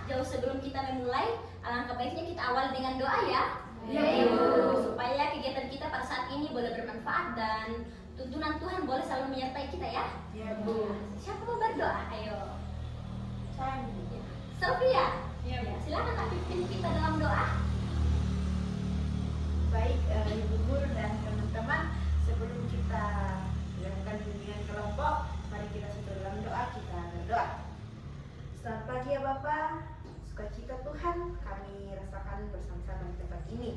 jauh sebelum kita memulai, alangkah baiknya kita awali dengan doa ya. Supaya kegiatan kita pada saat ini boleh bermanfaat dan tuntunan Tuhan boleh selalu menyertai kita ya. Ya, Bu. Siapa mau berdoa? Ayo. Saya. Sofia. Ya, Bu. Silakan Kak pimpin kita dalam doa. Baik, Ibu Guru dan teman-teman, sebelum kita melakukan bimbingan kelompok, mari kita satu dalam doa, kita berdoa. Selamat pagi ya Bapak, sukacita Tuhan kami rasakan bersama-sama di tempat ini.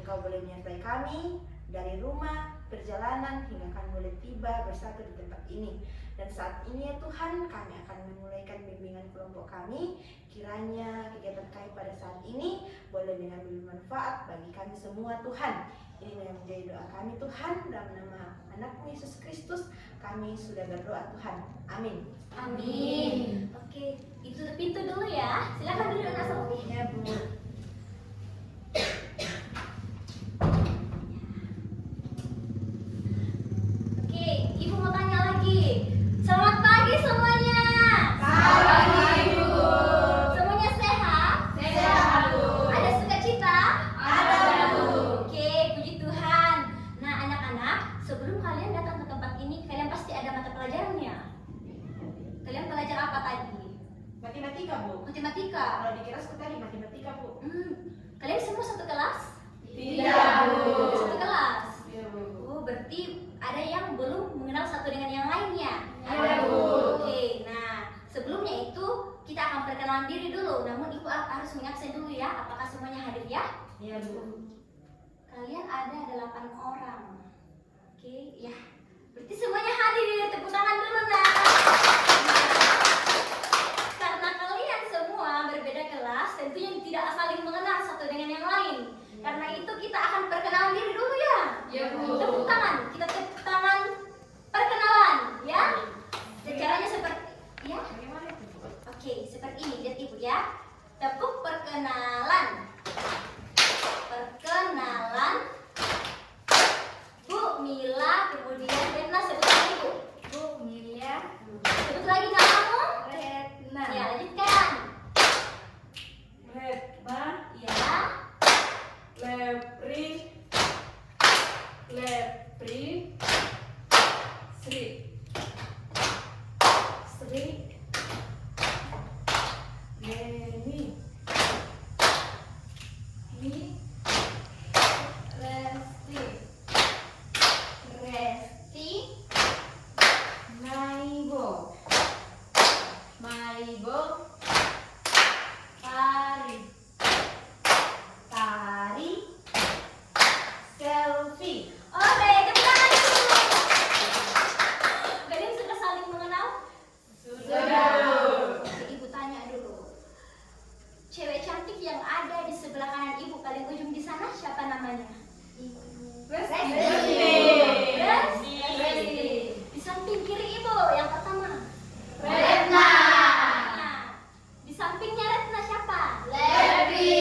Engkau boleh menyertai kami dari rumah, perjalanan, hingga kami boleh tiba bersatu di tempat ini. Dan saat ini ya Tuhan, kami akan memulaikan bimbingan kelompok kami. Kiranya kegiatan kami pada saat ini boleh mengambil manfaat bagi kami semua Tuhan. Ini yang menjadi doa kami Tuhan, dalam nama anakmu Yesus Kristus kami sudah berdoa Tuhan. Amin. Amin. Oke, itu pintu dulu ya. Silakan duduk Kak Sofi. Ya Bu. Oke, Ibu mau tanya lagi. Selamat pagi semuanya. Selamat pagi, Bu. Semuanya sehat? Sehat, Bu. Ada sukacita? Ada, Bu. Oke, puji Tuhan. Nah, anak-anak, sebelum kalian datang ke tempat ini, kalian pasti ada mata pelajarannya. Kalian belajar apa tadi? Matematika Bu. Matematika. Kalau di kelas tadi matematika Bu. Kalian semua satu kelas? Tidak, Bu. Satu kelas. Iya Bu. Oh, berarti ada yang belum mengenal satu dengan yang lainnya. Ada, Bu. Oke, nah sebelumnya itu kita akan perkenalan diri dulu. Namun Ibu harus mengabsen dulu ya. Apakah semuanya hadir ya? Iya Bu. Kalian ada 8 orang. Oke, ya. Berarti semuanya hadir. Tepuk tangan dulu nah. Karena kalian semua berbeda kelas, tentunya tidak saling mengenal satu dengan yang lain. Karena itu kita akan perkenalan diri dulu ya. Iya Bu. Tepuk tangan. Kita tepuk tangan perkenalan ya. Caranya seperti ya. Bagaimana itu Bu? Oke, seperti ini lihat Ibu ya. Tepuk perkenalan. Perkenalan. Bu Mila, kemudian Retna, sebut lagi Bu. Bu Milia. Sebut lagi namamu. Retna. Ya, lanjutkan. Retna. Ya. Lepri. Sri. Geni. Resti. Maibo. Tari. Selfie. Oke, tepuk tangan dulu. Kalian sudah saling mengenal? Sudah. Oke, Ibu tanya dulu. Cewek cantik yang ada di sebelah kanan Ibu paling ujung di sana siapa namanya? Resti. Di samping kiri Ibu yang pertama. Retna. Nah, di sampingnya Retna siapa? Levi.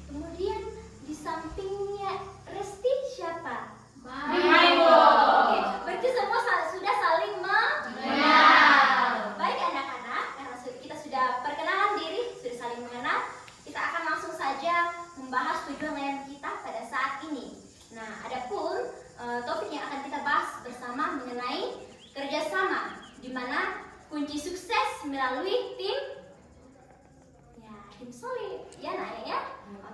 Kemudian di sampingnya Resti siapa? Maibo. Oke, berarti semua sudah saling Mengenal. Baik anak-anak, karena kita sudah perkenalan diri, sudah saling mengenal, kita akan langsung saja membahas tujuan layanan kita pada saat ini. Nah, adapun topik yang akan kita bahas bersama mengenai kerjasama, di mana kunci sukses melalui tim solid, ya Naya ya.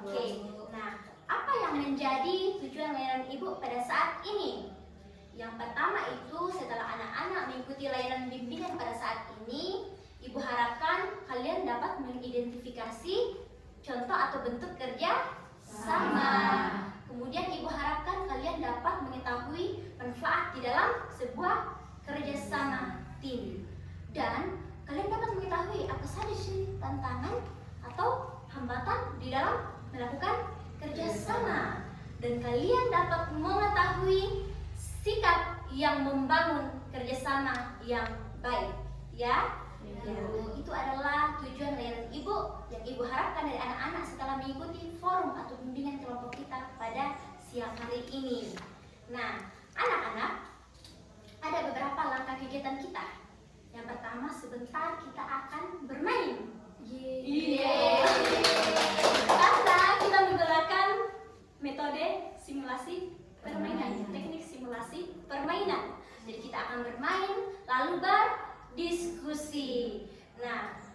Oke, nah apa yang menjadi tujuan layanan Ibu pada saat ini? Yang pertama itu setelah anak-anak mengikuti layanan bimbingan pada saat ini, Ibu harapkan kalian dapat mengidentifikasi contoh atau bentuk kerja sama. Kemudian Ibu harapkan kalian dapat mengetahui manfaat di dalam sebuah kerjasama tim. Dan kalian dapat mengetahui apa saja sih tantangan atau hambatan di dalam melakukan kerjasama. Dan kalian dapat mengetahui sikap yang membangun kerjasama yang baik. Ya, itu adalah tujuan layanan Ibu yang Ibu harapkan dari anak-anak setelah mengikuti forum atau bimbingan kelompok kita pada siang hari ini. Nah, anak-anak, ada beberapa langkah kegiatan kita. Yang pertama, sebentar kita akan bermain.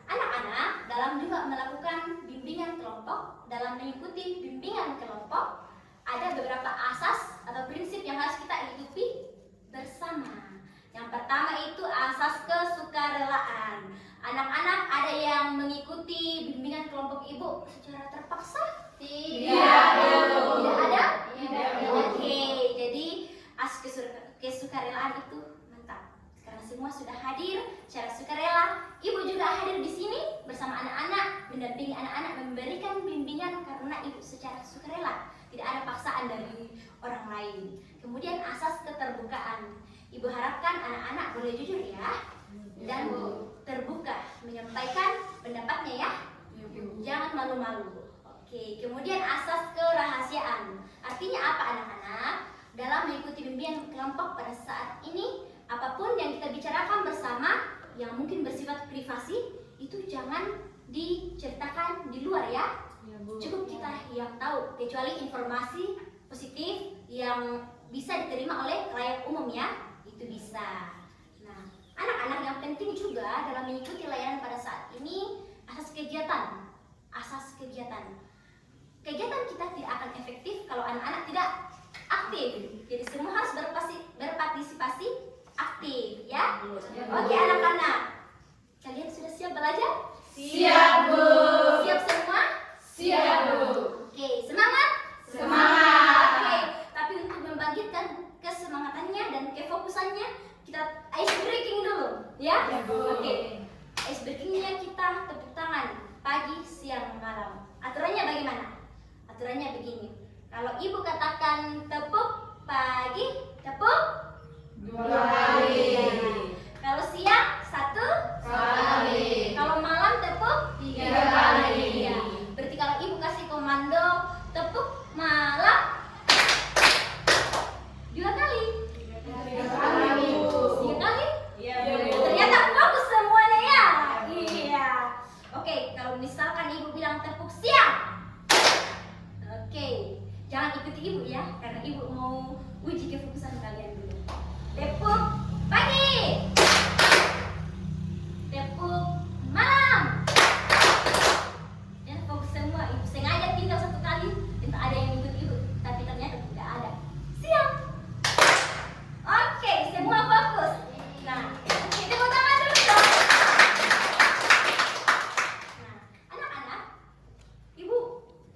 Anak-anak dalam juga melakukan bimbingan kelompok, dalam mengikuti bimbingan kelompok, ada beberapa asas atau prinsip yang harus kita ikuti bersama. Yang pertama itu asas kesukarelaan. Anak-anak ada yang mengikuti bimbingan kelompok ibu secara terpaksa? Tidak, Bu. Tidak ada? Tidak, Bu. Oke, jadi asas kesukarelaan itu mantap. Karena semua sudah hadir secara sukarela, ibu juga hadir di sini bersama anak-anak, mendampingi anak-anak, memberikan bimbingan karena ibu secara sukarela. Tidak ada paksaan dari orang lain. Kemudian asas keterbukaan. Ibu harapkan anak-anak boleh jujur ya, dan terbuka menyampaikan pendapatnya ya. Jangan malu-malu. Oke, kemudian asas kerahasiaan. Artinya apa anak-anak? Dalam mengikuti bimbingan kelompok pada saat ini, apapun yang kita bicarakan bersama yang mungkin bersifat privasi, itu jangan diceritakan di luar ya. Cukup kita yang tahu, kecuali informasi positif yang bisa diterima oleh khalayak umum ya, itu bisa. Nah, anak-anak yang penting juga dalam mengikuti layanan pada saat ini, asas kegiatan. Kegiatan kita tidak akan efektif kalau anak-anak tidak aktif. Jadi semua harus berpartisipasi aktif ya. Oke anak-anak, kalian sudah siap belajar? Siap, Bu. Siap semua? Siap, Bu. Oke, semangat? Semangat. Oke, tapi untuk membangkitkan kesemangatannya dan kefokusannya, kita ice breaking dulu, ya? Ya, Bu. Oke, ice breakingnya kita tepuk tangan pagi, siang, malam. Aturannya bagaimana? Aturannya begini. Kalau ibu katakan tepuk pagi, tepuk 2 kali. Kalau siang 1 Kali. Kalau malam tepuk 3 kali. Iya. Berarti kalau ibu kasih komando tepuk malam 2 kali. 3 kali, Bu. 3 kali? Iya, Ternyata fokus semuanya ya. Iya. Oke, kalau misalkan ibu bilang tepuk siang. Oke, jangan ikuti ibu ya, karena ibu mau uji kefokusan kalian dulu. Tepuk pagi. Tepuk malam. Ya, fokus semua. Ibu sengaja tinggal 1 kali, entah ada yang ikut ibu, tapi ternyata tidak ada. Siap. Oke, semua fokus. Nah, oke, tepuk tangan dulu dong. Nah, anak-anak, ibu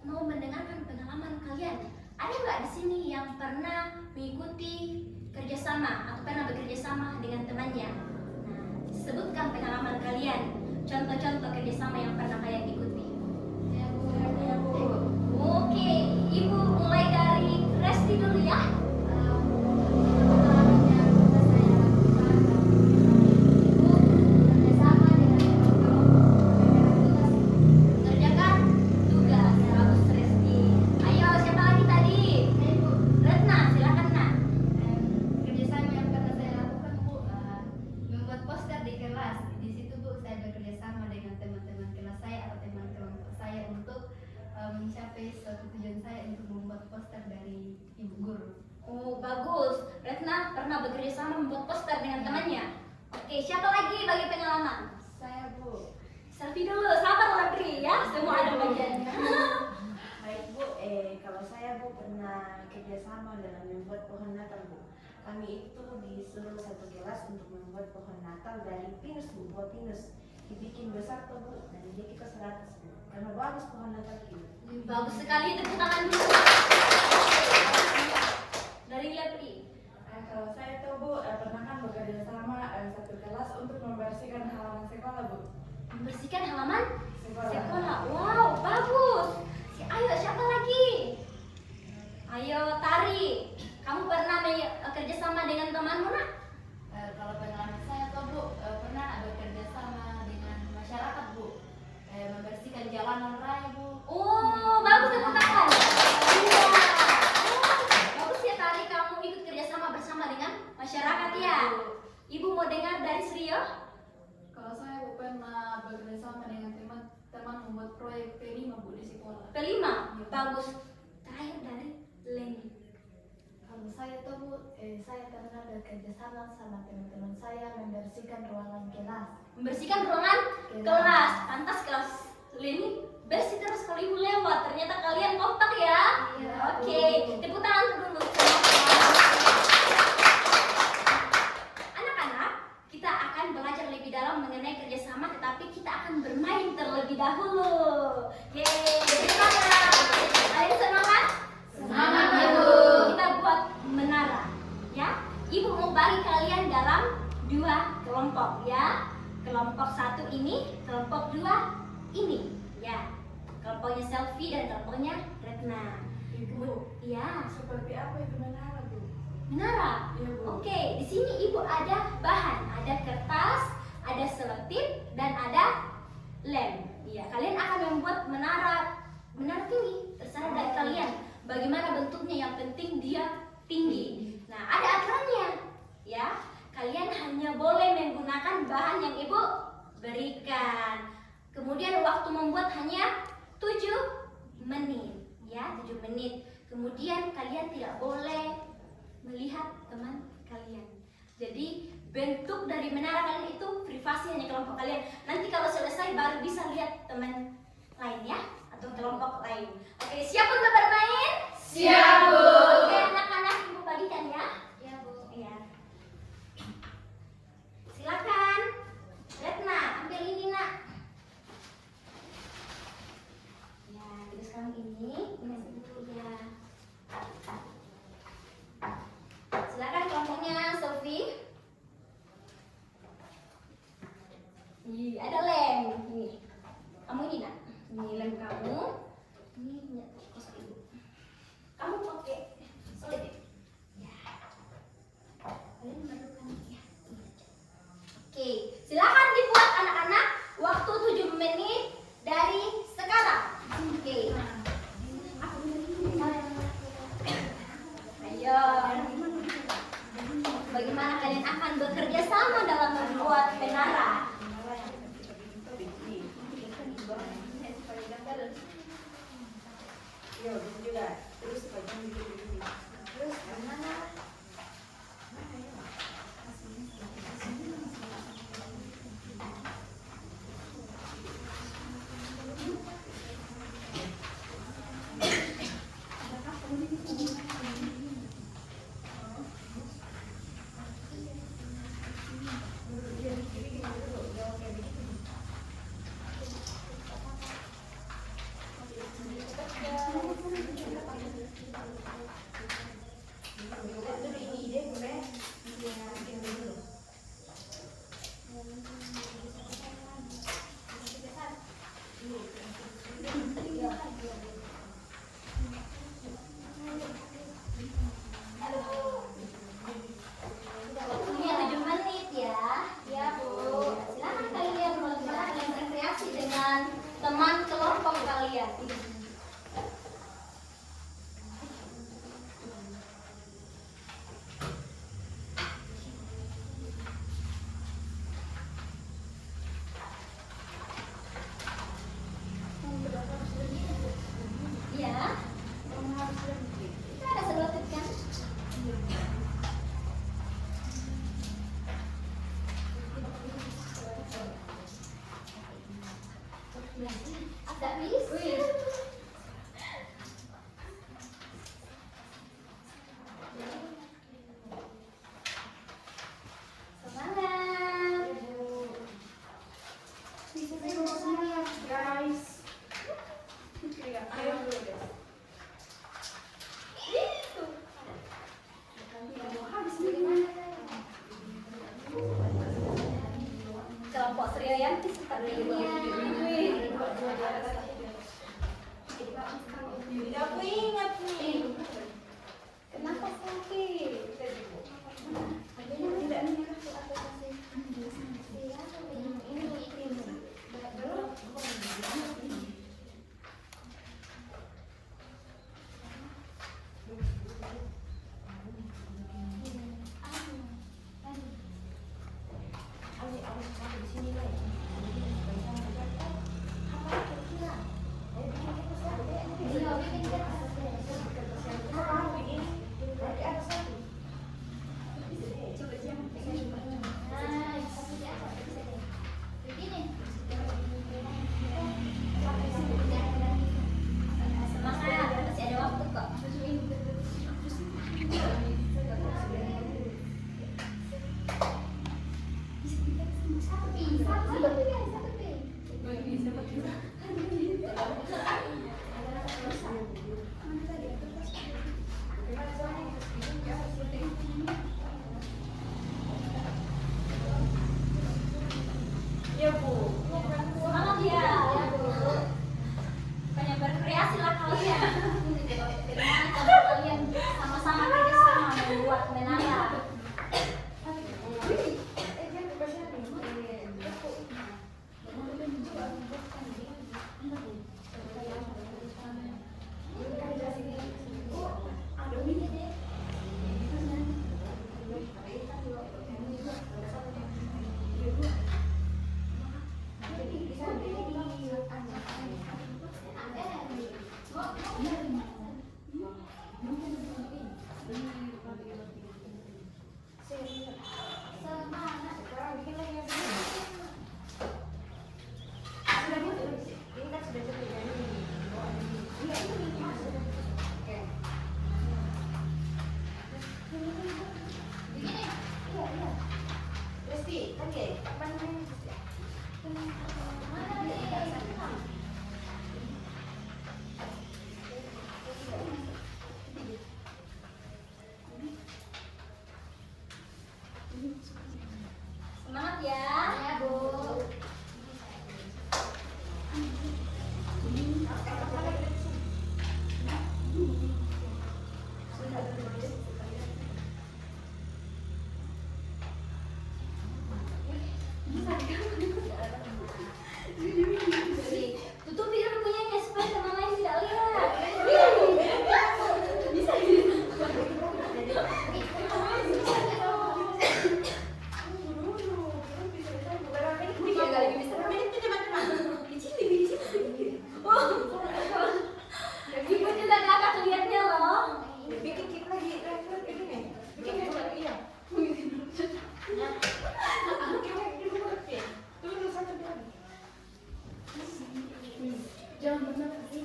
mau mendengarkan pengalaman kalian. Ada nggak di sini yang pernah mengikuti kerjasama atau pernah bekerja sama dengan temannya? Nah, sebutkan pengalaman kalian. Contoh-contoh kerjasama yang pernah kalian ikuti. Oke, ibu mulai dari Resti dulu ya. Kerjakan tugas. Bagus Resti. Ayo, siapa lagi tadi? Retna, silakan Nak. Kerjasama yang pernah saya lakukan Bu, membuat poster di kelas. Di situ Bu, saya bekerja sama dengan teman-teman kelas saya atau teman kelompok saya untuk mencapai suatu tujuan saya untuk membuat poster dari ibu guru. Oh, bagus. Retna pernah bekerja sama membuat poster dengan temannya. Oke, siapa lagi bagi pengalaman? Saya, Bu. Selfie dulu, sabar Latri ya. Semua ada bagiannya. Baik, Bu. Kalau saya, Bu, pernah kerjasama dalam membuat pohon Natal, Bu. Kami itu disuruh satu kelas untuk membuat pohon Natal dari pinus, Bu, buah pinus. Dibikin besar tuh, Bu, dan dia kita 100, Bu. Karena bagus pohon Natal itu. Bagus sekali, tepuk tangan dulu. Dari Latri. Kalau saya tuh Bu, pernah kan bekerja sama satu kelas untuk membersihkan halaman sekolah Bu. Membersihkan halaman Sekolah. sekolah. Wow, bagus. Ayo, siapa lagi? Ayo, Tari. Kamu pernah bekerja sama dengan temanmu, Nak? Kalau pengalaman saya tuh Bu, pernah bekerja sama dengan masyarakat Bu, membersihkan jalanan raya Bu. Oh, bagus tepuk tangan. Iya. Oh, bagus ya Tari, kamu ikut kerjasama bersama dengan masyarakat ya. Ibu mau dengar dari Srio? Kalau saya Bu pernah bekerja sama dengan teman-teman membuat proyek P5 Bu di sekolah. Kelima, bagus. Terakhir dari Leni. Kalau saya tuh Bu, saya pernah bekerja sama teman-teman saya membersihkan ruangan kelas. Membersihkan ruangan kelas. Leni bersih terus kalau ibu lewat. Ternyata kalian kompak ya. Iya. Oke, tepuk tangan dulu. Anak-anak, kita akan belajar lebih dalam mengenai kerjasama, tetapi kita akan bermain terlebih dahulu. Yeay, semangat. Kalian semangat? Semangat, Ibu. Kita buat menara, ya. Ibu mau bagi kalian dalam 2 kelompok, ya. Kelompok 1 ini, kelompok 2 ini, ya. Kelompoknya Selfie dan kelompoknya Retna. Ibu, Ya, seperti apa itu menara, Bu? menara. Iya, Bu. Oke, di sini ibu ada bahan, ada kertas, ada selotip, dan ada lem. Iya, kalian akan membuat menara tinggi, terserah dari kalian. Bagaimana bentuknya, yang penting dia tinggi. Nah, ada aturannya, ya. Kalian hanya boleh menggunakan bahan yang ibu berikan. Kemudian waktu membuat hanya 7 menit, ya, 7 menit. Kemudian kalian tidak boleh melihat teman kalian. Jadi bentuk dari menara kalian itu privasi hanya kelompok kalian. Nanti kalau selesai baru bisa lihat teman lain, ya, atau kelompok lain. Oke, siap untuk bermain? Siap, Bu. Oke, anak-anak, ibu bagikan ya. Ya, Bu. Iya. Silakan, Retna, ambil ini nak. Ya, terus sekarang ini dulu ya. Silakan kelompoknya Sophie. Ih, ada lem. Ini. Kamu ini nak. Ini lem kamu. Ini punya kosong ibu. Kamu pakai selotip. Ya. Kalian memerlukan ya. Oke, silakan dibuat anak-anak. Waktu 7 menit dari sekarang. Oke. Ayo. Bagaimana kalian akan bekerja sama dalam membuat menara? Iya, begitu juga. Terus sepanjang begini. Terus mana? Waktunya 7 menit ya. Ya, Bu. Silakan kalian bagaimana kalian berkreasi dengan teman kelompok kalian. Iya. Itu ada selotip kan? Ada bisa. Semangat. Semangat, guys. Ayo dulu deh. Itu. Kelompok Sriayanti seperti ini. Tidak aku ingat nih. Kenapa sakit? Aku di sini lah. jangan bernafas.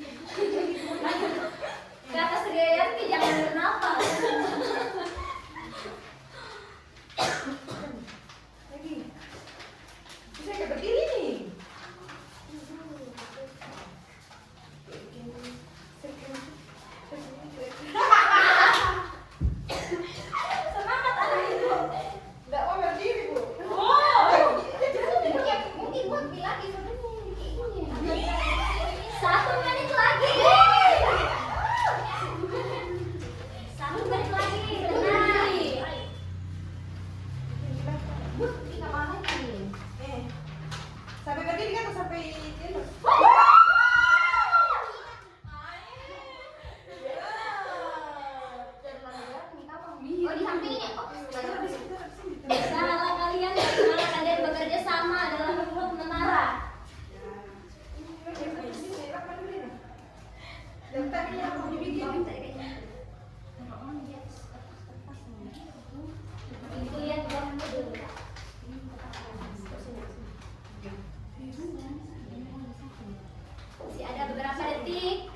Kata Sugayanti jangan bernafas. Lagi. Bisa nggak berdiri nih? Semangat anak itu. Nggak mau berdiri, Bu. Mungkin buat bilang itu ini. 1 menit lagi. 1 menit lagi. Tenang. Bu, kita mana nih? Sampai berdiri kan atau sampai tidur? Oh, di samping ini. Oh, salah kalian gimana kalian bekerja sama dalam membuat menara. Yang tadi yang mau dibikin. Itu lihat gambar dulu. Masih ada beberapa detik.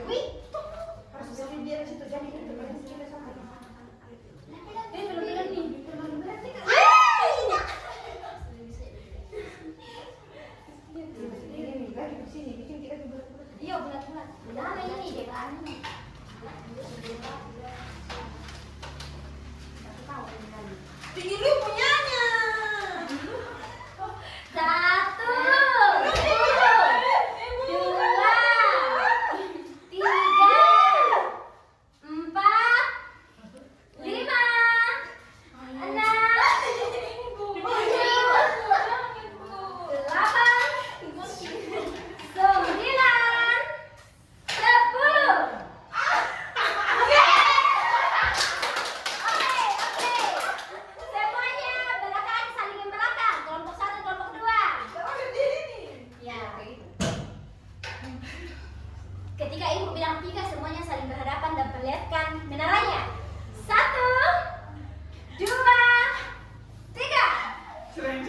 Wih, Harus berdiri dia di situ jadi kita sama. belum benar nih. Ini lagi di sini bikin kita juga. Iya, bulat-bulat. Jangan ini deh, Kak. Tinggi lu punyanya. 1, 2, 3, 4, 5, Ketika ibu bilang 3, semuanya saling berhadapan dan perlihatkan menaranya. 1, 2, 3. Cereng.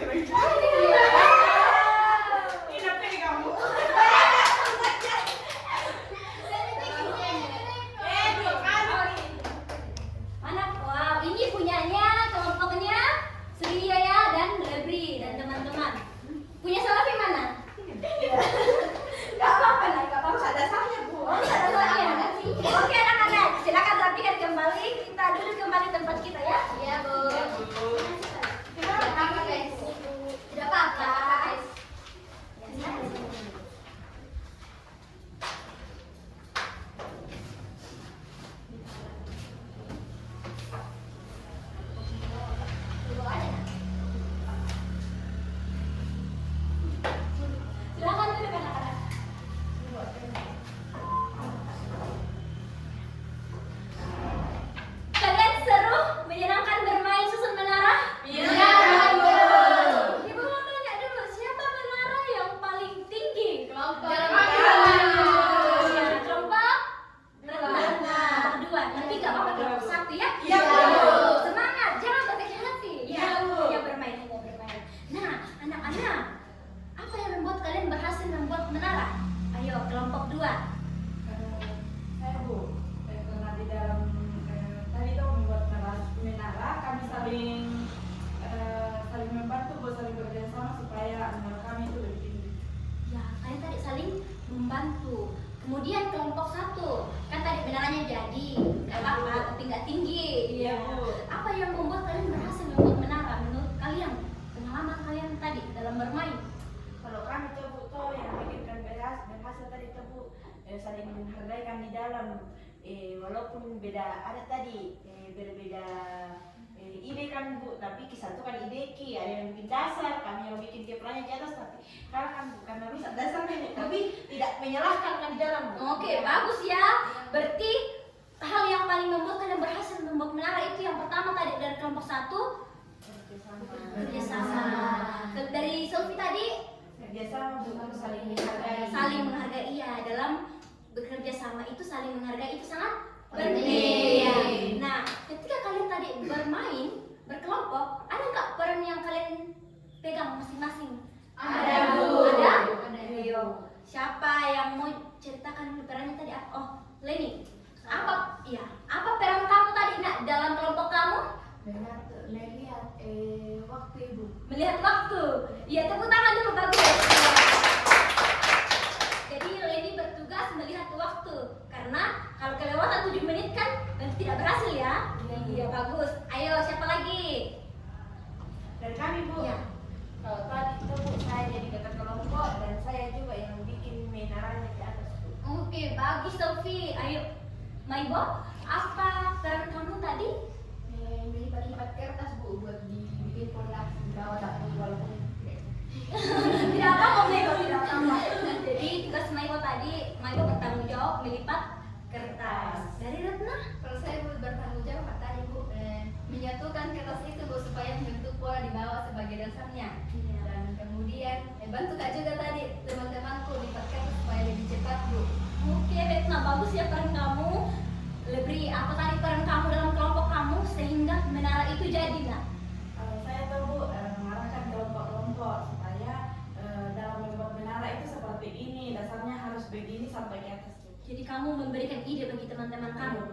Ini apa nih kamu? Mana? Wow, ini punyanya kelompoknya Surya dan Lebri dan teman-teman. Punya Salafi mana? Gak apa-apa lah, gak apa-apa. Ada dasarnya, Bu. Oh, ada soalnya. Oke anak-anak, silakan rapikan kembali. Kita duduk kembali tempat kita ya. Iya, Bu. Tidak apa-apa, guys. Tidak apa-apa, guys. Ya, silakan. Silakan duduk anak-anak. Kalian seru menyenangkan bermain susun menara? Iya. Ibu mau tanya dulu, siapa menara yang paling tinggi? Kelompok. Ya, kelompok renang. Kedua, tapi gak apa-apa kelompok 1 ya? Iya, Bu. Semangat, jangan berkecil hati. Iya, Bu. Ya bermain, hanya bermain. Nah, anak-anak, apa yang membuat kalian berhasil membuat menara? Ayo, kelompok 2. Saya Bu, karena di dalam tadi itu membuat menara, kami saling membantu, Bu, saling bekerjasama supaya menara kami itu lebih tinggi. Ya, kalian tadi saling membantu. Kemudian kelompok 1, kan tadi menaranya jadi, gak apa-apa, tapi nggak tinggi. Iya, Bu. Apa yang membuat kalian berhasil membuat menara menurut kalian? Pengalaman kalian tadi dalam bermain? Kalau kami tuh Bu, tuh yang bikinkan berhasil tadi tuh Bu, saling menghargai kan di dalam, walaupun beda ada tadi berbeda ide kan Bu, tapi kisatukan ide ki, ada yang bikin dasar, kami yang bikin kepalanya di atas, tapi karena kan bukan rusak dasarnya Bu, tapi tidak menyalahkan kan di dalam Bu. Oke, bagus ya. Berarti hal yang paling membuat kalian berhasil membuat menara itu yang pertama tadi dari kelompok 1 kerjasama. Dari Sofi tadi Kerjasama Bu, harus saling menghargai. saling menghargai. Iya, dalam bekerja sama itu saling menghargai itu sangat Penting. penting. Nah, ketika kalian tadi bermain berkelompok, ada nggak peran yang kalian pegang masing-masing? Ada, Bu. Ada? Ada. Ayo. siapa yang mau ceritakan dulu perannya tadi? Oh, Leni. Apa peran kamu tadi nak dalam kelompok kamu? Melihat waktu ibu. Melihat waktu. Iya, tepuk tangan dulu, bagus. Jadi Leni bertugas melihat waktu. Karena kalau kelewatan 7 menit kan nanti tidak berhasil ya. Iya, bagus. Ayo, siapa lagi? Dan kami Bu, Ya. kalau tadi itu Bu, saya jadi ketua kelompok dan saya juga yang bikin menaranya di atas Bu. Oke, bagus Sofi. Ayo, Maibo, apa peran kamu tadi? Melipat-lipat kertas bu buat dibikin pondasi di bawah tapi walaupun Tidak apa-apa, Maibo, tidak apa-apa. Jadi tugas Maibo tadi, Maibo bertanggung jawab melipat kertas. Dari Retna? kalau saya bu bertanggung jawab tadi bu menyatukan kertas itu bu supaya membentuk pola di bawah sebagai dasarnya. Dan kemudian bantu kak juga tadi teman-temanku lipat kertas supaya lebih cepat bu. Oke, Retna, bagus ya peran kamu. Lebri, apa tadi peran kamu dalam kelompok kamu sehingga menara itu jadi nak? Kalau saya tuh Bu mengarahkan kelompok-kelompok supaya dalam membuat menara itu seperti ini, dasarnya harus begini sampai ke atas tuh. Jadi kamu memberikan ide bagi teman-teman kamu.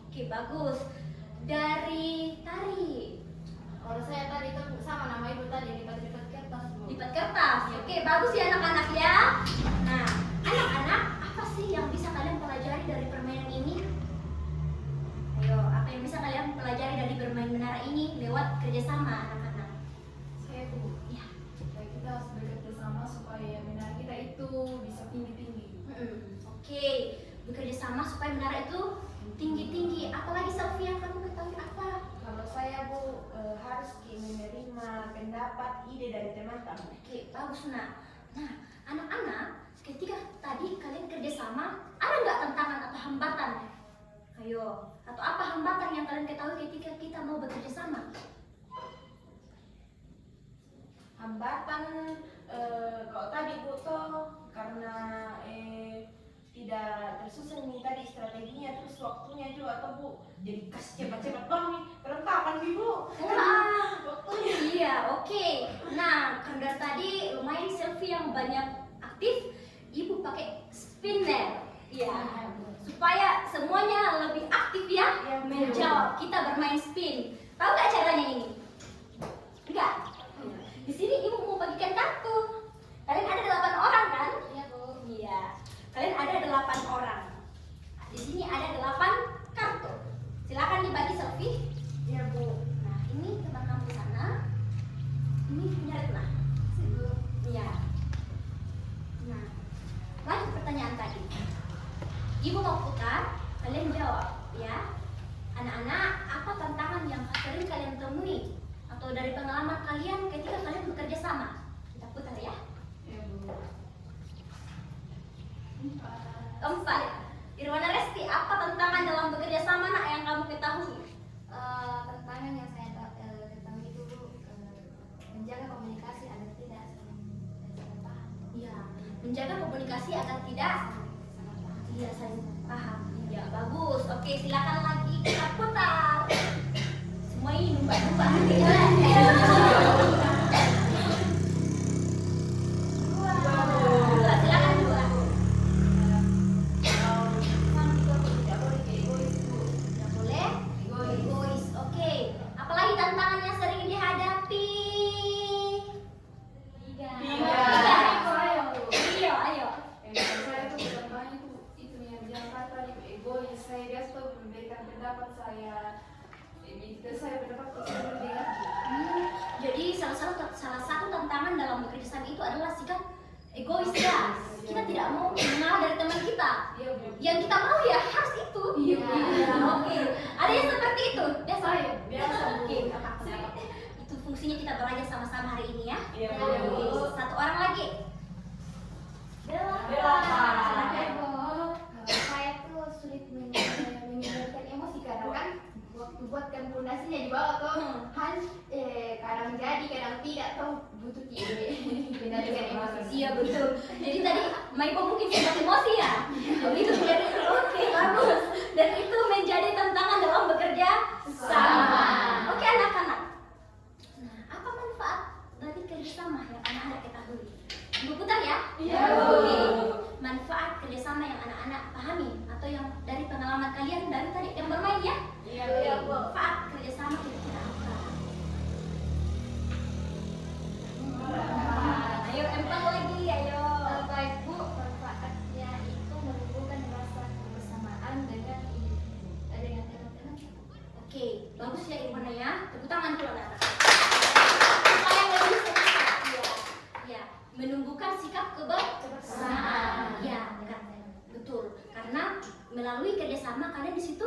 Oke, bagus. Dari Tari, Kalau saya tadi itu Bu, sama nama ibu tadi lipat-lipat kertas bu. lipat kertas. Oke, bagus ya anak-anak ya. Nah, anak-anak, apa sih yang bisa kalian pelajari dari permainan ini? Ayo, apa yang bisa kalian pelajari dari bermain menara ini lewat kerjasama anak-anak? Saya Bu, Ya. kita harus bekerja sama supaya menara kita itu bisa tinggi-tinggi. Oke, bekerja sama supaya menara itu tinggi-tinggi. Apalagi Selfie yang kamu ketahui apa? Kalau saya Bu, harus menerima pendapat, ide dari teman-teman. Oke, bagus nak. Nah, anak-anak, ketika tadi kalian kerjasama, ada nggak tantangan atau hambatan? Ayo, atau apa hambatan yang kalian ketahui ketika kita mau bekerja sama? Hambatan kalau tadi Bu toh karena tidak tersusun nih tadi strateginya terus waktunya juga atau Bu jadi kasih cepat-cepat dong nih perlengkapan nih Bu. Waktunya. Iya, oke. Nah, karena tadi lumayan Selfie yang banyak aktif, ibu pakai spinner. Iya. Supaya semuanya lebih aktif ya Iya, menjawab. Kita bermain spin. Tahu nggak caranya ini? Enggak. Di sini ibu mau bagikan kartu. Kalian ada 8 orang kan? Iya bu. Iya. Kalian ada 8 orang. Di sini ada 8 kartu. Silakan dibagi Selfie. Iya Bu. Nah, ini teman kamu di sana. Ini punya Retna. Iya. Nah, lanjut pertanyaan tadi. Ibu mau putar, kalian jawab ya. Anak-anak, apa tantangan yang sering kalian temui atau dari pengalaman kalian ketika kalian bekerja sama? Kita putar ya. Ya Bu. 4. Irwana Resti, apa tantangan dalam bekerja sama nak yang kamu ketahui? Tantangan yang saya ketahui itu bu menjaga komunikasi agar tidak saling paham. Iya, menjaga komunikasi agar tidak. Iya, saya paham. Ya, bagus. Oke, silakan lagi kita putar. Semua ini numpak-numpak. Dua, silakan dua. Tidak boleh egois Bu. Tidak boleh? Egois. Oke. Apalagi tantangan yang sering dihadapi? Tiga. Ayo, ayo. Saya itu contohnya itu yang jangan tadi egois. Saya biasa tuh memberikan pendapat saya. Saya pendapat saya mendengar. Jadi salah satu tantangan dalam bekerja sama itu adalah sikap egois ya. Kita tidak mau mengalah dari teman kita. Iya Bu. Yang kita mau ya harus itu. Iya. Oke. Ada yang seperti itu? Biasa. Biasa, Bu. Oke. Nggak apa-apa. Itu fungsinya kita belajar sama-sama hari ini ya. Iya Bu. Oke. Satu orang lagi. Bella. Bella. Silakan. Kalau saya tuh sulit mengendalikan emosi karena kan waktu buatkan pondasinya di bawah tuh kadang jadi kadang tidak tuh butuh mengendalikan emosi. Iya betul. Jadi tadi Maipo mungkin sedang emosi ya. Itu jadi oke bagus. Dan itu menjadi tantangan dalam bekerja sama. Oke anak-anak. Nah, apa manfaat dari kerjasama yang anak-anak ketahui? Ibu putar ya. Iya, Bu. Oke. anak-anak pahami atau yang dari pengalaman kalian dari tadi yang bermain ya? Iya, Bu. Manfaat kerjasama kira-kira apa? Ayo empang lagi, ayo. Baik Bu, manfaatnya itu menumbuhkan rasa kebersamaan dengan teman-teman. Oke, bagus ya Irwana ya. Tepuk tangan dulu anak-anak. Supaya lebih semangat. Iya, ya. Menumbuhkan sikap kebersamaan. Ya, betul. Karena melalui kerjasama kalian di situ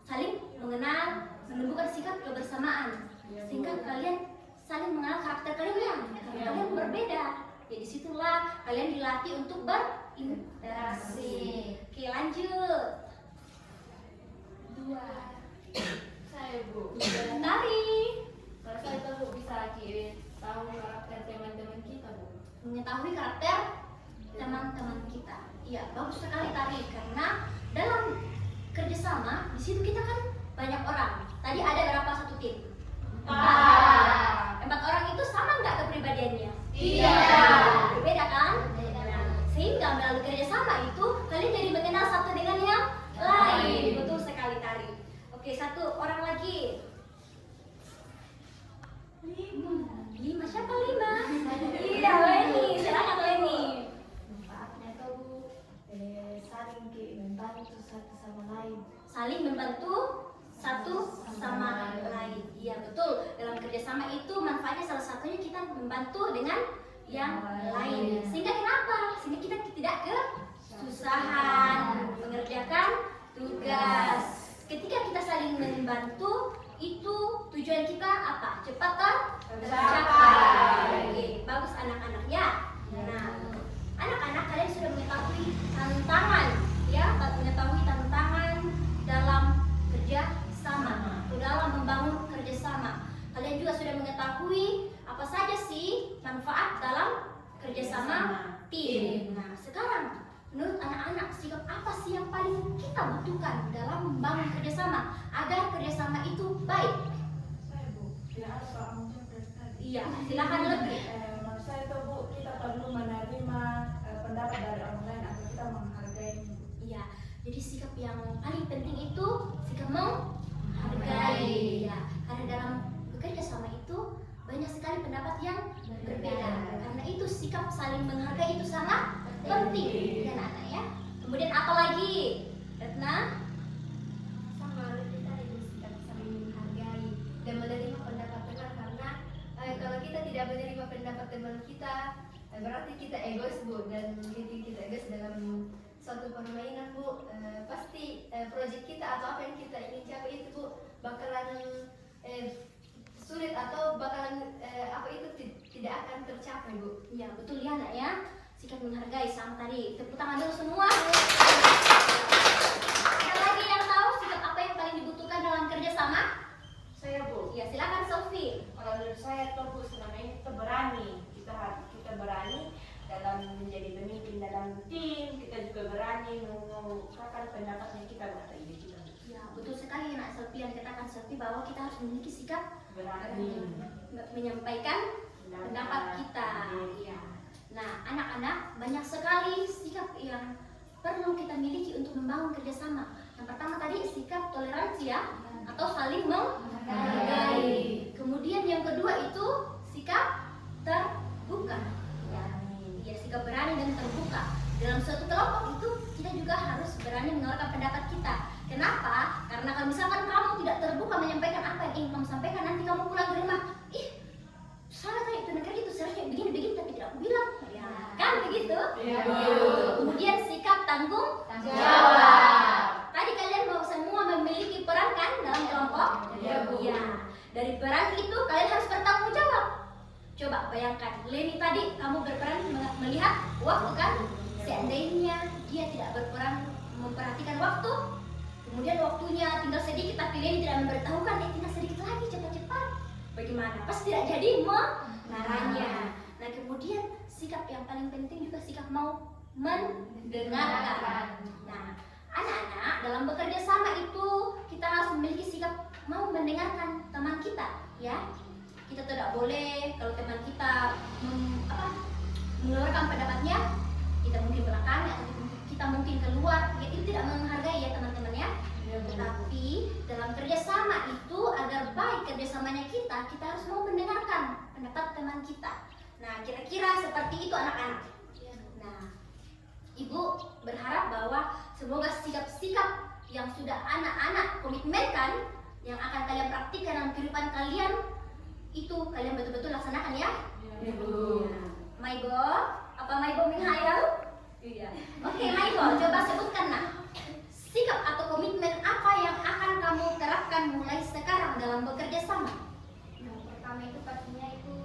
saling mengenal, menumbuhkan sikap kebersamaan, sehingga kalian saling mengenal karakter kalian. Karena kalian berbeda. Ya disitulah kalian dilatih untuk berinteraksi. Oke, lanjut. 2. Saya Bu. Tari. Kalau saya itu Bu bisa tahu karakter teman-teman kita Bu. Mengetahui karakter teman-teman kita. Iya, bagus sekali Tari, karena dalam kerjasama di situ kita kan banyak orang. Tadi ada berapa satu tim? 4 orang itu sama nggak kepribadiannya? Tidak. Berbeda kan? Sehingga melalui kerjasama itu kalian jadi mengenal satu dengan yang lain. Betul sekali Tari. Oke, 1 orang lagi. 5. Siapa 5? Iya, Leni. Silakan Leni. Manfaatnya itu Bu, saling membantu satu sama lain. Saling membantu satu sama lain. Iya, betul. Dalam kerjasama itu manfaatnya salah satunya kita membantu dengan yang lain. Sehingga kenapa? Sehingga kita tidak kesusahan mengerjakan tugas. Ketika kita saling membantu, itu tujuan kita apa? Cepat tercapai. Oke, bagus anak-anak ya. Nah, anak-anak kalian sudah mengetahui tantangan ya, mengetahui tantangan dalam kerjasama, dalam membangun kerjasama. Kalian juga sudah mengetahui apa saja sih manfaat dalam kerjasama tim. Nah, sekarang menurut anak-anak sikap apa sih yang paling kita butuhkan dalam membangun kerjasama agar kerjasama itu baik? Saya Bu, tidak ada soal mungkin dari tadi. Iya, silakan lebih. Menurut saya itu Bu, kita perlu menerima pendapat dari orang lain atau kita menghargai. Iya, jadi sikap yang paling penting itu sikap menghargai. Ya, karena dalam bekerja sama itu banyak sekali pendapat yang berbeda. Karena itu sikap saling menghargai itu sangat penting ya anak-anak ya. Kemudian apa lagi? Retna? Sama kita itu sikap saling menghargai dan menerima pendapat teman, karena kalau kita tidak menerima pendapat teman kita berarti kita egois Bu, dan ketika kita egois dalam suatu permainan Bu, pasti proyek kita atau apa yang kita ingin capai itu Bu bakalan sulit atau bakalan apa itu tidak akan tercapai Bu. Ya betul ya anak ya. Sikap menghargai sama tadi. Tepuk tangan dulu semua. Ada lagi yang tahu sikap apa yang paling dibutuhkan dalam kerjasama? Saya Bu, Ya silakan Sofi. kalau menurut saya tuh Bu, selama ini kita berani, kita berani dalam menjadi pemimpin dalam tim, kita juga berani mengungkapkan pendapatnya kita atau ide kita. Ya betul sekali nak Sofi yang katakan Sofi bahwa kita harus memiliki sikap Berani menyampaikan pendapat kita. Iya. Nah, anak-anak banyak sekali sikap yang perlu kita miliki untuk membangun kerjasama. Yang pertama tadi sikap toleransi ya, atau saling menghargai. Kemudian yang kedua itu sikap terbuka. Ya, sikap berani dan terbuka. Dalam suatu kelompok itu kita juga harus berani mengeluarkan pendapat kita. Kenapa? Karena kalau misalkan kamu tidak terbuka menyampaikan apa yang ingin kamu sampaikan, nanti kamu pulang ke rumah, salah tadi itu negara itu seharusnya begini tapi tidak aku bilang. Ya, kan begitu? Iya. Kemudian sikap tanggung Jawab. Tadi kalian mau semua memiliki peran kan dalam kelompok? Iya, Bu. Iya. Dari peran itu kalian harus bertanggung jawab. Coba bayangkan, Leni tadi kamu berperan melihat waktu kan? Seandainya dia tidak berperan memperhatikan waktu, kemudian waktunya tinggal sedikit tapi Leni tidak memberitahukan, tinggal sedikit lagi cepat-cepat. Bagaimana? Pasti tidak jadi mengarahnya. Nah kemudian sikap yang paling penting juga sikap mau mendengarkan. Nah anak-anak dalam bekerja sama itu kita harus memiliki sikap mau mendengarkan teman kita ya. Kita tidak boleh kalau teman kita mengeluarkan pendapatnya, kita mungkin belakangi atau kita mungkin keluar, ya itu tidak menghargai ya teman-teman ya. Tetapi dalam kerjasama itu agar baik kerjasamanya kita harus mau mendengarkan pendapat teman kita. Nah, kira-kira seperti itu anak-anak. Nah, Ibu berharap bahwa semoga sikap-sikap yang sudah anak-anak komitmenkan, yang akan kalian praktikkan dalam kehidupan kalian, itu kalian betul-betul laksanakan ya. Ibu. Maibo, apa Maibo menghayal? Iya. Oke, Maibo, coba sebutkan nak. Sikap atau komitmen apa yang akan kamu terapkan mulai sekarang dalam bekerja sama? Yang pertama itu pastinya itu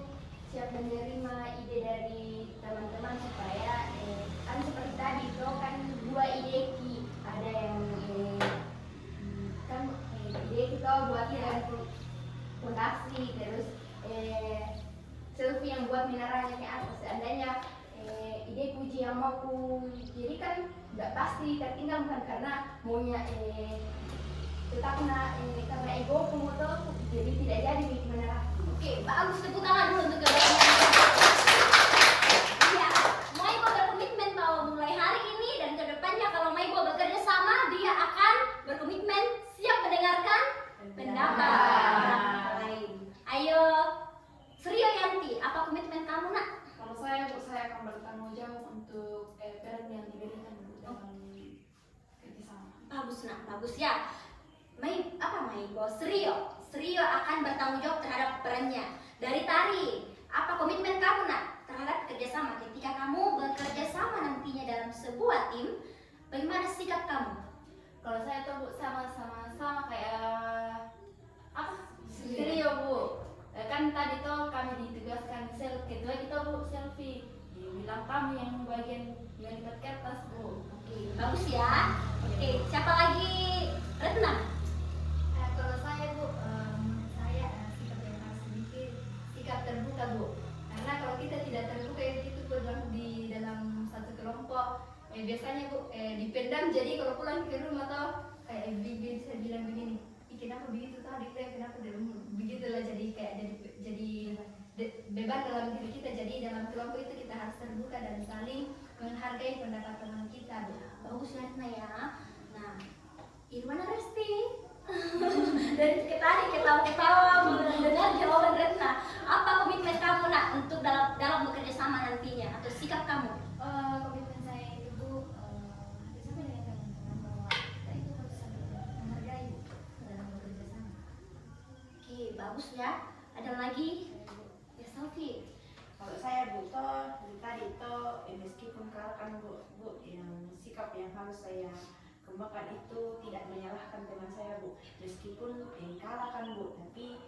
siap menerima ide dari teman-teman supaya kan seperti tadi itu kan dua ide ada yang kan ide kita buat yang fondasi terus selfie yang buat menaranya ke atas. Seandainya ide puji yang mau ku jadikan nggak pasti tertinggal, bukan karena maunya tetap karena ego pemotor jadi tidak jadi menarah. Oke, bagus, tepuk tangan dulu untuk keduanya. Iya, Maibo berkomitmen bahwa mulai hari ini dan kedepannya kalau Maibo bekerja sama, dia akan berkomitmen siap mendengarkan pendapat orang lain. Ayo, Suryo Yanti, apa komitmen kamu nak? Kalau saya, Bu, saya akan bertanggung jawab untuk peran yang diberikan Bu, dalam kerjasama. Bagus nak, bagus ya. Maibo, Suryo akan bertanggung jawab terhadap perannya. Dari Tari, apa komitmen kamu nak terhadap kerjasama? Ketika kamu bekerja sama nantinya dalam sebuah tim, bagaimana sikap kamu? Kalau saya tuh Bu sama kayak apa? Studio Bu. Kan tadi tuh kami ditugaskan ketua kita Bu selfie. Bilang kami yang bagian yang dapat kertas Bu. Oke, bagus ya. Oke, siapa lagi? Retna. Kalau saya Bu, saya sikap yang harus sedikit sikap terbuka Bu. Karena kalau kita tidak terbuka itu berlaku di dalam satu kelompok. Biasanya Bu dipendam, jadi kalau pulang ke rumah tuh kayak bibi saya bilang begini, kenapa begitu tadi kenapa begitulah, jadi kayak jadi beban dalam diri kita. Jadi dalam kelompok itu kita harus terbuka dan saling menghargai pendapat teman kita Bu. Bagus ya Retna ya. Nah, Irwana Resti. Dan tadi ketawa-ketawa mendengar jawaban Retna. Apa komitmen kamu nak untuk dalam bekerja sama nantinya atau sikap kamu? Komitmen saya itu Bu, bersama dengan teman-teman bahwa kita itu harus saling menghargai dalam bekerja sama. Oke, bagus ya. Ada lagi? Ya, Sofi. Kalau saya Bu, tadi meskipun kan Bu, yang sikap yang harus saya kembangkan itu tidak menyalahkan teman saya Bu, meskipun kalah kan Bu, tapi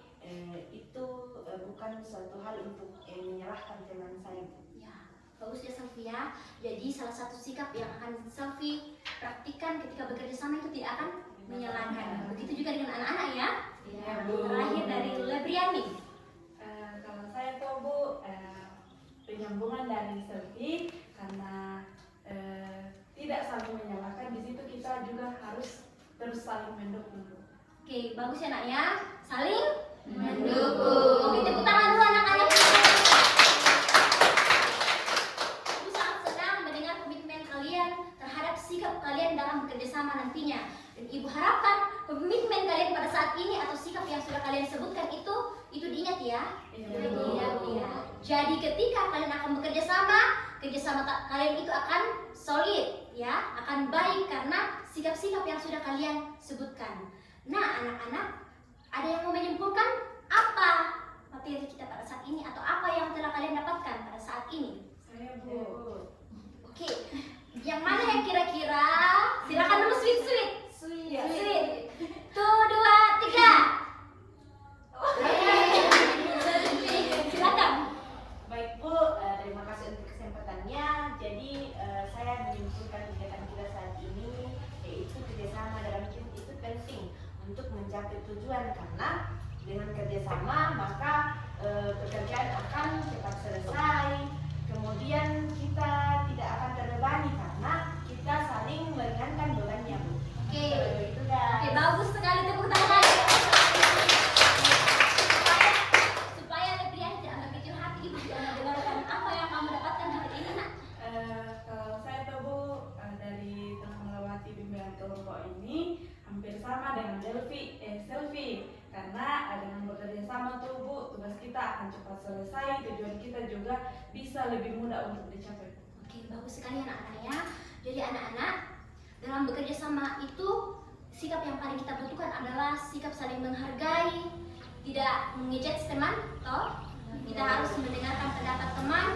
itu bukan suatu hal untuk menyalahkan teman saya Bu. Ya, bagus ya Sofi ya. Jadi salah satu sikap yang akan Sofi praktikkan ketika bekerja sama itu tidak akan menyalahkan. Begitu juga dengan anak-anak ya. Iya, Nah, Bu. terakhir dari Lebriani. Kalau saya tuh Bu, penyambungan dari selfie karena tidak saling menyalahkan, di situ kita juga harus terus saling mendukung. Oke, bagus ya nak ya. Saling Mendukung. Oke, tepuk tangan dulu anak-anak. Ibu sangat senang mendengar komitmen kalian terhadap sikap kalian dalam bekerja sama nantinya. Dan Ibu harapkan komitmen kalian pada saat ini atau sikap yang sudah kalian sebutkan itu diingat ya. Iya, Diingat ya. Jadi ketika kalian akan bekerja sama, kerjasama kalian itu akan solid ya, akan baik karena sikap-sikap yang sudah kalian sebutkan. Nah, anak-anak, ada yang mau menyimpulkan apa materi kita pada saat ini atau apa yang telah kalian dapatkan pada saat ini? Saya Bu. Oke, yang mana yang kira-kira? Silakan dulu sweet. Sweet. Tuh, 2, 3. Silakan. Baik Bu, terima kasih untuk kesempatannya. Jadi saya menyimpulkan kegiatan kita saat ini yaitu kerjasama dalam tim itu penting untuk mencapai tujuan, karena dengan kerjasama maka pekerjaan akan cepat selesai. Kemudian kita tidak akan terbebani karena kita saling meringankan bebannya Bu. Oke. Itu dah. Oke, bagus sekali, tepuk tangan. Supaya Lebriani tidak ambil kecil hati, Ibu juga mendengarkan apa yang kamu dapatkan hari ini nak. kalau saya tuh Bu, dari teman akan cepat selesai, tujuan kita juga bisa lebih mudah untuk dicapai. Oke, bagus sekali anak-anak ya. Jadi anak-anak, dalam bekerja sama itu sikap yang paling kita butuhkan adalah sikap saling menghargai, tidak mengejek teman, toh. Kita harus mendengarkan pendapat teman.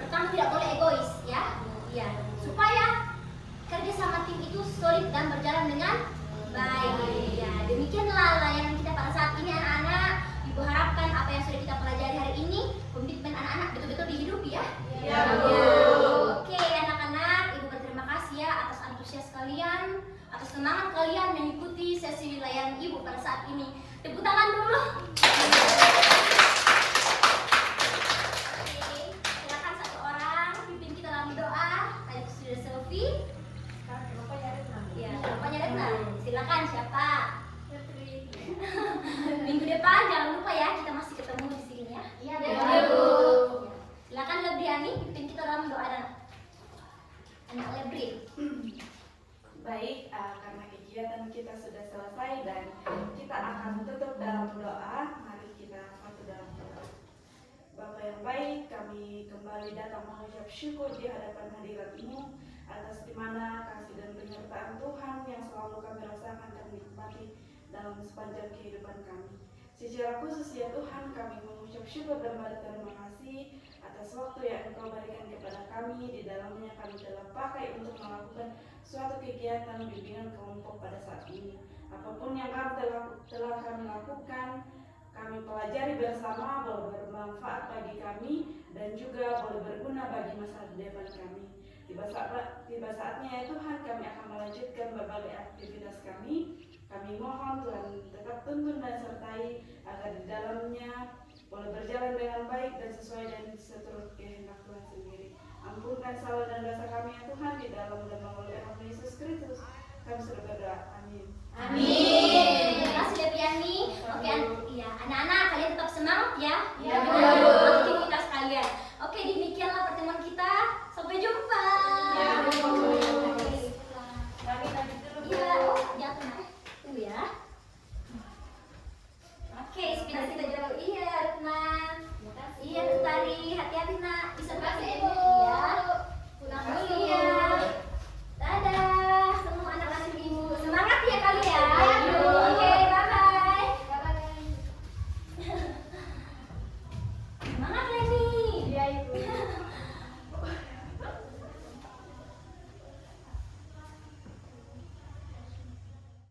Pertama tidak boleh egois ya. Iya, supaya kerja sama tim itu solid dan berjalan dengan baik. Ya, demikianlah layanan kita pada saat ini anak-anak. Ibu harapkan apa yang sudah kita pelajari hari ini, komitmen anak-anak betul-betul dihidupi ya. Iya, Bu. Ya. Oke, anak-anak, Ibu berterima kasih ya atas antusias kalian, atas semangat kalian mengikuti sesi layanan Ibu pada saat ini. Tepuk tangan dulu. Oke, silakan satu orang pimpin kita dalam doa. Tadi sudah Selfie. Sekarang bapaknya Retna. Ya, bapaknya Retna. Silakan siapa? Putri. Minggu depan jangan lupa ya kita masih ketemu di sini ya. Iya, Ya, Bu. Silakan Lebriani pimpin kita dalam doa dan anak Lebri. Baik, karena kegiatan kita sudah selesai dan kita akan tutup dalam doa. Mari kita patuh dalam doa. Bapa yang baik, kami kembali datang mengucap syukur di hadapan hadirat-Mu atas di mana kasih dan penyertaan Tuhan yang selalu kami rasakan dan nikmati dalam sepanjang kehidupan kami. Secara khusus ya Tuhan, kami mengucap syukur dan berterima kasih atas waktu yang Engkau berikan kepada kami. Di dalamnya kami telah pakai untuk melakukan suatu kegiatan bimbingan kelompok pada saat ini. Apapun yang telah kami lakukan, kami pelajari bersama boleh bermanfaat bagi kami dan juga boleh berguna bagi masa depan kami. Tiba saatnya ya Tuhan, kami akan melanjutkan berbagai aktivitas kami. Kami mohon Tuhan tetap tuntun dan sertai agar di dalamnya boleh berjalan dengan baik dan sesuai dan seturut kehendak Tuhan sendiri. Ampunkan salah dan dosa kami ya Tuhan, di dalam dan melalui nama Yesus Kristus kami sudah berdoa. Amin. Amin. Terima kasih Lebriani. Oke, iya, anak-anak kalian tetap semangat ya. Ya.